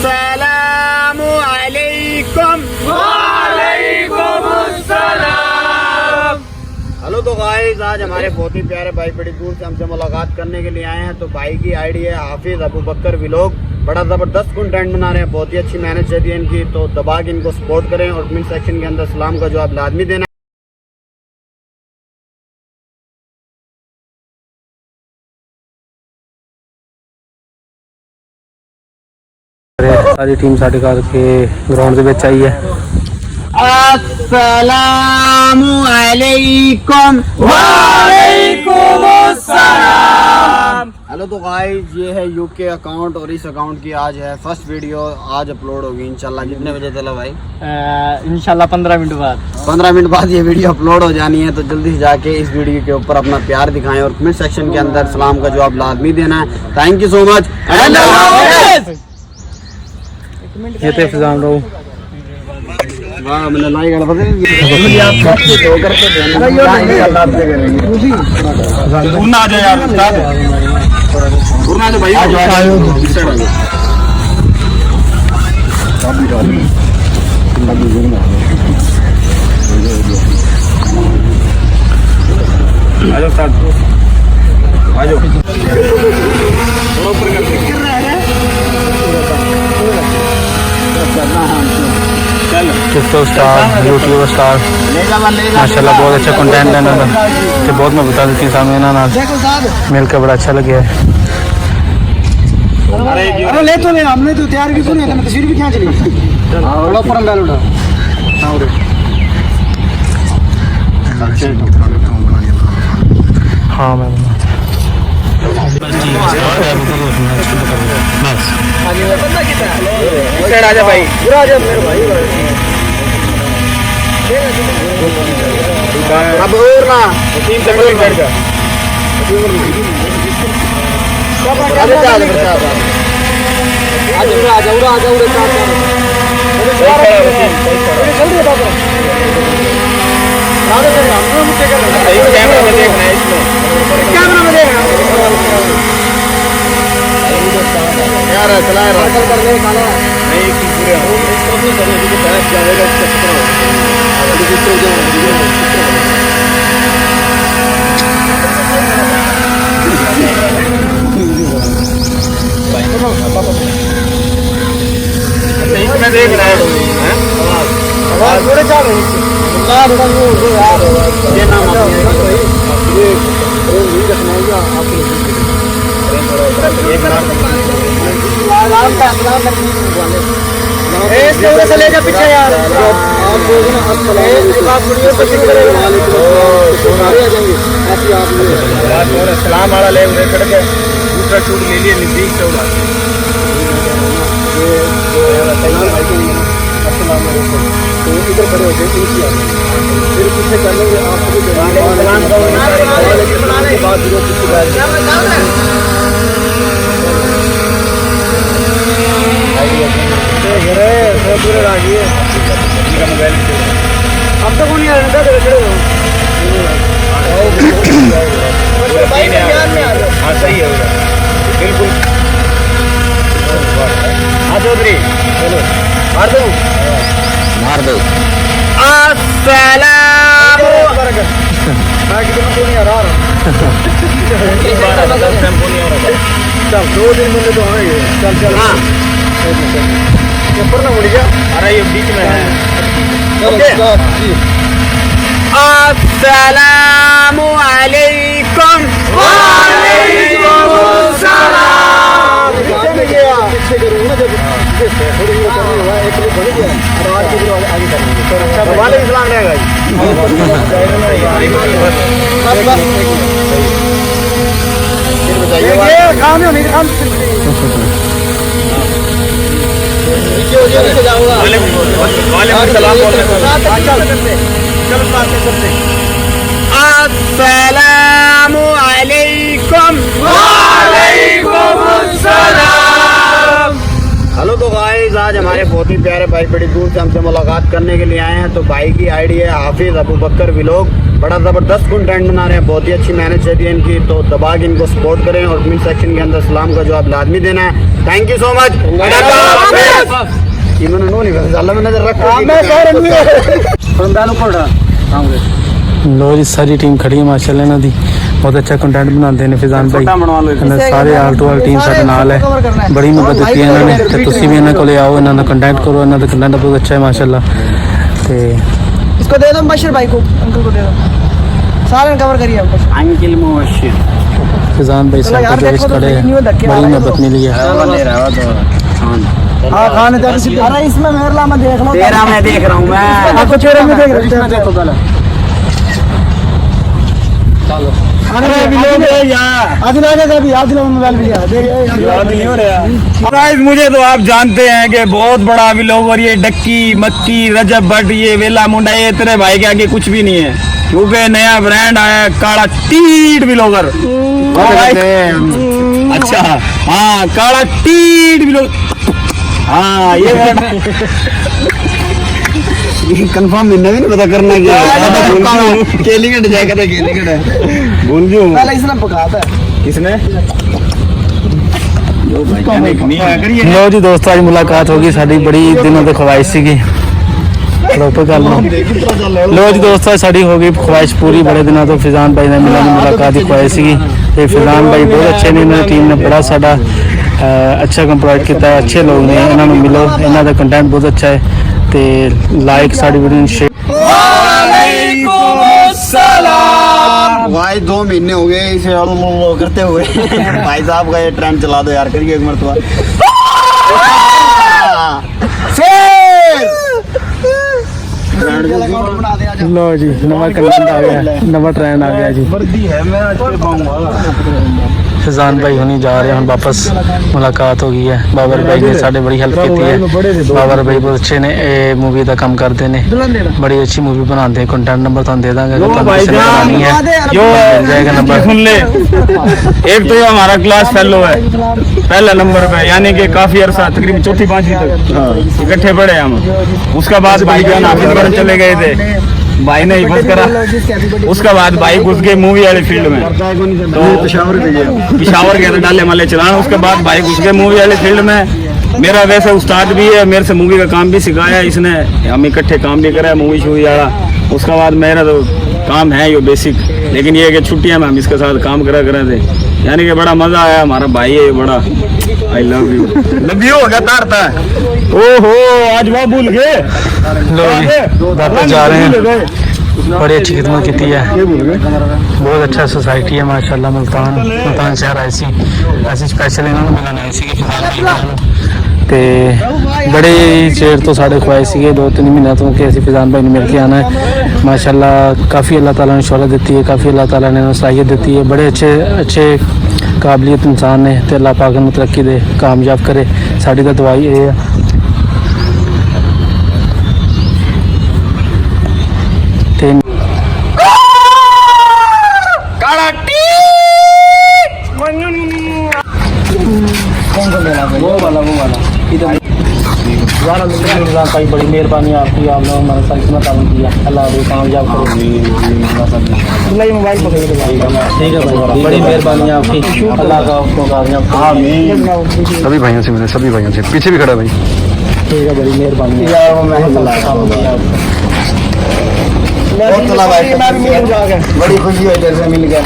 अस्सलामु अलैकुम। हेलो तो गाइस, आज हमारे बहुत ही प्यारे भाई बड़ी दूर से हमसे मुलाकात करने के लिए आए हैं। तो भाई की आईडी है हाफिज अबू बकर व्लॉग। बड़ा ज़बरदस्त कंटेंट बना रहे हैं, बहुत ही अच्छी मेहनत चल रही है इनकी। तो दबा के इनको सपोर्ट करें और कमेंट सेक्शन के अंदर सलाम का जवाब लाजमी देना। सारी टीम साढ़े घर के ग्राउंड के ਵਿੱਚ आई है। अस्सलामु अलैकुम। वालेकुम अस्सलाम। हेलो तो गाइस, ये है यूके अकाउंट और इस अकाउंट की आज है फर्स्ट वीडियो, आज अपलोड होगी इंशाल्लाह। कितने बजे चला भाई? इंशाल्लाह 15 मिनट बाद 15 मिनट बाद ये वीडियो अपलोड हो जानी है। तो जल्दी से जाके इस वीडियो के ऊपर अपना प्यार दिखाएं और कमेंट सेक्शन के अंदर सलाम का जवाब लाजमी देना है। Thank you so much. ये तो फिजान रहो। वाह, मैंने लाइक कर पता उड़ना आ जाए यार, उड़ना आ जाए भाई। आ जाओ टिकटॉक स्टार, यूट्यूब स्टार, माशाल्लाह बहुत अच्छा कंटेंट है ना। तो बहुत मैं बता देती हूँ सामने ना मिल कर बड़ा अच्छा लगे। अरे ले तो ले, हमने तो तैयार की सुनी है, मैं तस्वीर भी खींच ली। थोड़ा ऊपर डाल उठा। हाँ मैं आजा भाई, आजा मेरे भाई। अब और ना 3 सेकंड बैठ जा। आजा आजा आजा कैमरा में देखना है, इसमें कैमरा में देखना यार। चला रहा करने खाना नहीं कि पूरे करने के बाद जाएगा इसका खतरा इसमें देख रहा है आवाज थोड़े चाह रही है यार। ये नाम ये रखना होगा आपको। से ले जा पीछे यार। सलाम वाला ले खड़ के दूसरा शूट ले लिए नजदीक से उड़ा। तो इधर खड़े होते फिर पीछे चलेंगे। अब तो कौन हाँ सही है बिल्कुल। हाँ चौधरी चलो मार दो अस्सलाम। चल 2 दिन मिले तो आएंगे। चल हाँ ऊपर ना उड़ गया। अरे ये बीच में है। अस्सलामु अलैकुम। वालेकुम अस्सलाम। पीछे करो ना, जब थोड़ी करनी होगा एक मिनट बन गया और आगे करेंगे। वालेकुम सलाम रहेगा फिर बताइए काम नहीं काम अस्सलामु अलैकुम। वालेकुम अस्सलाम। हेलो तो गाइस, आज हमारे बहुत ही प्यारे भाई बड़ी दूर से हमसे मुलाकात करने के लिए आए हैं। तो भाई की आईडी है हाफिज अबू बकर व्लॉग। बड़ा ज़बरदस्त कंटेंट बना रहे हैं, बहुत ही अच्छी मेहनत चल रही है इनकी। तो दबा के इनको सपोर्ट करें और कमेंट सेक्शन के अंदर सलाम का जवाब लाजमी देना है। Thank you so much. मैंने नो नहीं बस अल्लाह में नजर रखो लो जी सारी टीम खड़ी है माशाल्लाह इन्हां दी बहुत अच्छा कंटेंट बनाते हैं फिजान भाई सारे आल टू आल टीम साडे नाल है बड़ी मदद दी है इन्होंने ते तुसी भी इन्हां कोले आओ इन्हां दा कंटेंट करो इन्हां दा कंटेंट बहुत अच्छा है माशाल्लाह ते इसको दे दो बशीर भाई को अंकल को दे दो सारे कवर करिए आप अंकिल मुबशिर फिजान भाई साहब को जो खड़े हैं बड़ी मोहब्बत मिली है हां खान है अरे इसमें मेहरला मैं देख लो तेरा मैं देख रहा हूं मैं आपको चेहरे में देख रहा हूं देखो पहले चलो अरे विलोग है यार आज लगा का भी आज लो मोबाइल भी याद नहीं हो रहा गाइस मुझे तो आप जानते हैं कि बहुत बड़ा व्लॉगर ये डक्की मक्की रजब भट्ट ये वेला मुंडा ये तेरे भाई के आगे कुछ भी नहीं है क्योंकि नया ब्रांड आया है काला टीट व्लॉगर अच्छा हाँ काला टीट व्लॉगर हाँ ये कंफर्म भी नहीं पता करना क्या केली कट जाए करे केली कट भूल गया पहले इसने पकाता है किसने लो जी दोस्तों आज मुलाकात होगी साड़ी बड़ी दिनों की ख्वाहिश सी प्रॉपर कर लो लो जी दोस्तों साड़ी हो गई ख्वाहिश पूरी बड़े दिनों तो फिजान भाई ने मिलने मुलाकात की ख्वाहिश सी फिजान भाई बहुत अच्छे ने इन्होंने टीम ने बड़ा साडा अच्छा कंप्रोवाइड किया है अच्छे लोग ने इन्होंने मिलो इन्हों का कंटेंट बहुत अच्छा है तो लाइक साड़ी वीडियो शेयर भाई 2 महीने हो गए इसे करते हुए भाई साहब का ये ट्रेंड चला दो यार करिए एक मरतबा लो जी नवा कंटेंट आ गया नवा ट्रेंड आ गया जी फिजान भाई होनी जा रहे हैं वापस मुलाकात हो गई है बाबर भाई ने साढ़े बड़ी हेल्प की है बाबर भाई बहुत अच्छे ने मूवी का काम करते हैं बड़ी अच्छी मूवी बनाते हैं कंटेंट नंबर तो दे देंगे अगर बनानी है मिल जाएगा नंबर सुन ले एक तो ये हमारा क्लास फेलो है पहला नंबर पे यानी कि काफी अरसा तकरीबन 4th 5वीं तक इकट्ठे पढ़े हम उसका बाद भाई जान हाफिजगढ़ चले गए थे भाई ने हिम्मत करा उसका बाद भाई घुस गए मूवी वाली फील्ड में तो पिशावर गए थे डाले माले चलाना उसके बाद भाई घुस गए मूवी वाली फील्ड में मेरा वैसे उस्ताद भी है मेरे से मूवी का काम भी सिखाया इसने हम इकट्ठे काम भी करा मूवी शूवी वाला उसका बाद मेरा तो काम है ये बेसिक लेकिन ये कि छुट्टियां में हम इसके साथ काम करा थे यानी कि बड़ा मजा आया हमारा भाई है ये बड़ा आई लव यू हो गया तारता ओहो आज वह भूल गए लो जी वापस जा रहे हैं बड़ी अच्छी खिदमत की है बहुत अच्छा सोसाइटी है माशाल्लाह मुल्तान शहर ऐसी स्पेशल इन्होंने मिलाना ऐसी ते बड़े चेर तो साढ़े ख्वाहिश सी 2-3 महीने तो कि फिजान भाई ने मिल के आना है माशाल्लाह काफ़ी अल्लाह ताला ने शौहरत दी है काफ़ी अल्लाह ताला ने सलाहियत दी है बड़े अच्छे काबिलियत इंसान ने तो अल्लाह पाक ने तरक्की दे कामयाब करे साड़ी तो दुआ ये है भाई बड़ी मेहरबानी आपकी आपने हमारे साथ इतना तावन किया अल्लाह आपको कामयाब करो मोबाइल ठीक है भाई बड़ी मेहरबानी आपकी अल्लाह का आपको कामयाब सभी भाइयों से मिले सभी भाइयों से पीछे भी खड़ा भाई ठीक है बड़ी मेहरबानी बड़ी खुशी हुई जैसे मिल गया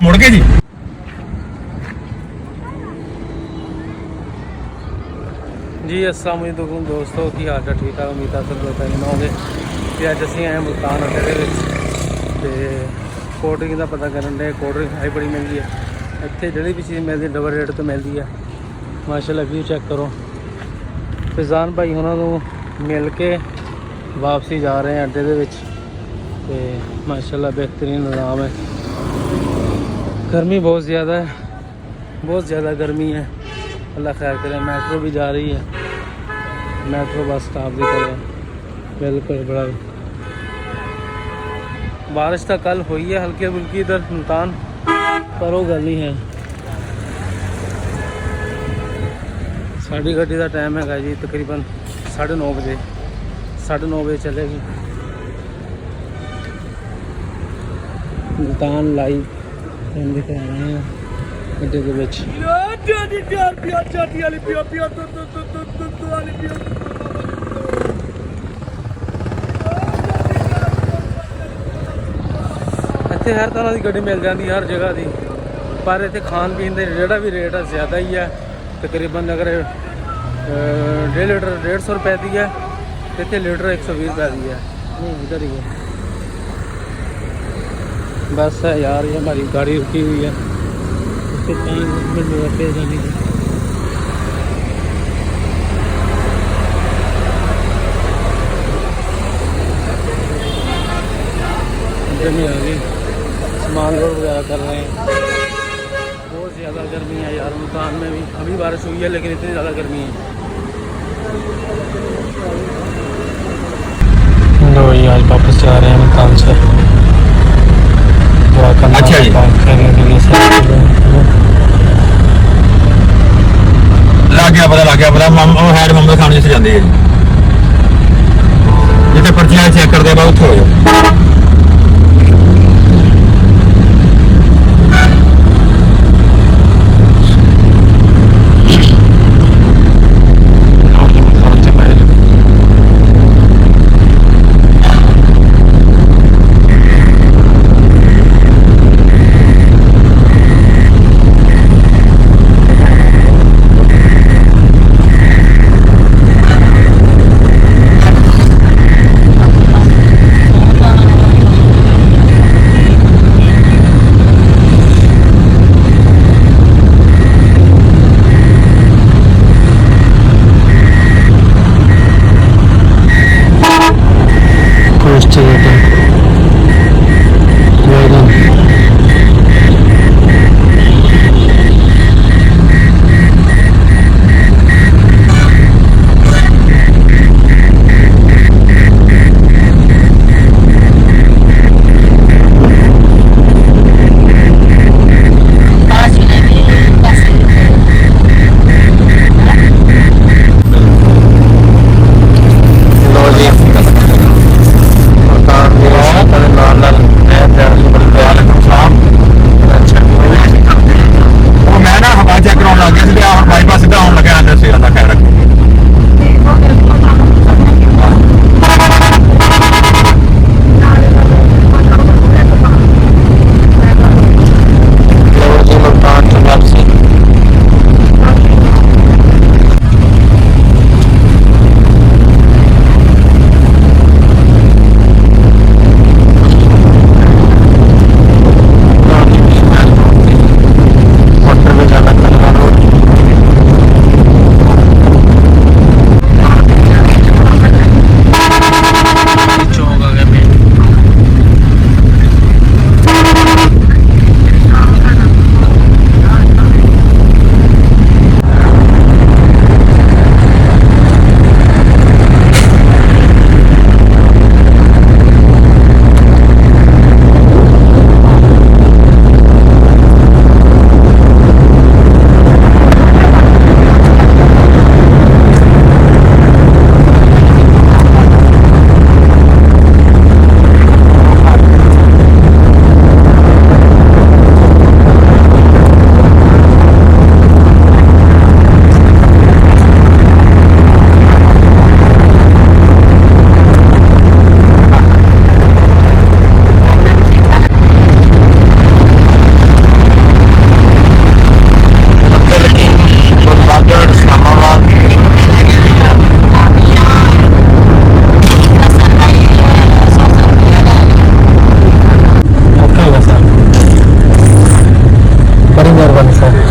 मुड़ के जी जी अस्सलाम वालेकुम दोस्तों की हाल है ठीक है उम्मीद है सब लोग होंगे कि अज असीं आए मुल्तान अड्डे दे कोल्ड ड्रिंक का पता करन दे कोल्ड ड्रिंक हाई बड़ी महंगी है इत्थे जिहड़ी भी चीज़ मिलती डबल रेट तो मिलती है माशाल्लाह व्यू चेक करो फिजान भाई उन्होंने मिल के वापसी जा रहे हैं अड्डे दे विच ते माशाल्लाह बेहतरीन निज़ाम है गर्मी बहुत ज़्यादा है बहुत ज़्यादा गर्मी है अल्लाह खैर करे मेट्रो भी जा रही है मेट्रो बस स्टॉप भी करे बिल्कुल बड़ा बारिश तो कल हुई है हल्की फुल्की इधर मुल्तान पर वो गल नहीं है साड़ी गड्डी का टाइम है जी तकरीबन 9:30 बजे 9:30 बजे चलेगी मुल्तान लाइव दिखा रहे हैं ਗੱਡੇ ਦੇ ਵਿੱਚ ਇੱਥੇ ਹਰ ਤਰ੍ਹਾਂ ਦੀ ਗੱਡੀ ਮਿਲ ਜਾਂਦੀ ਹਰ ਜਗ੍ਹਾ ਦੀ, ਪਰ ਇੱਥੇ ਖਾਣ ਪੀਣ ਦੇ ਜਿਹੜਾ ਵੀ ਰੇਟ ਹੈ ਜ਼ਿਆਦਾ ਹੀ ਹੈ। ਤਕਰੀਬਨ ਅਗਰ 1.5 ਲੀਟਰ 150 रुपए ਦੀ है, ਇੱਥੇ लीटर 120 रुपए ਦੀ है। इधर ही है बस है यार, ये हमारी गाड़ी रुकी हुई है, उसके 5 मिनट में जानी है। गर्मी आ गई, सामान लोड वगैरह कर रहे हैं। बहुत ज़्यादा गर्मी है यार मुल्तान में भी। अभी बारिश हुई है लेकिन इतनी ज़्यादा गर्मी है। लो ये आज वापस जा रहे हैं मुल्तान से। अच्छा जी, लग गया पता हैड मम्मा खाने जिथे जाते हैं, जिथे पर्चियां चेक करते हैं उत्थे हो जाओ।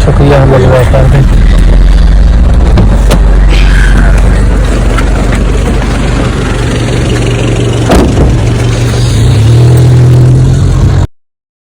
शुक्रिया हम लोग कर दें।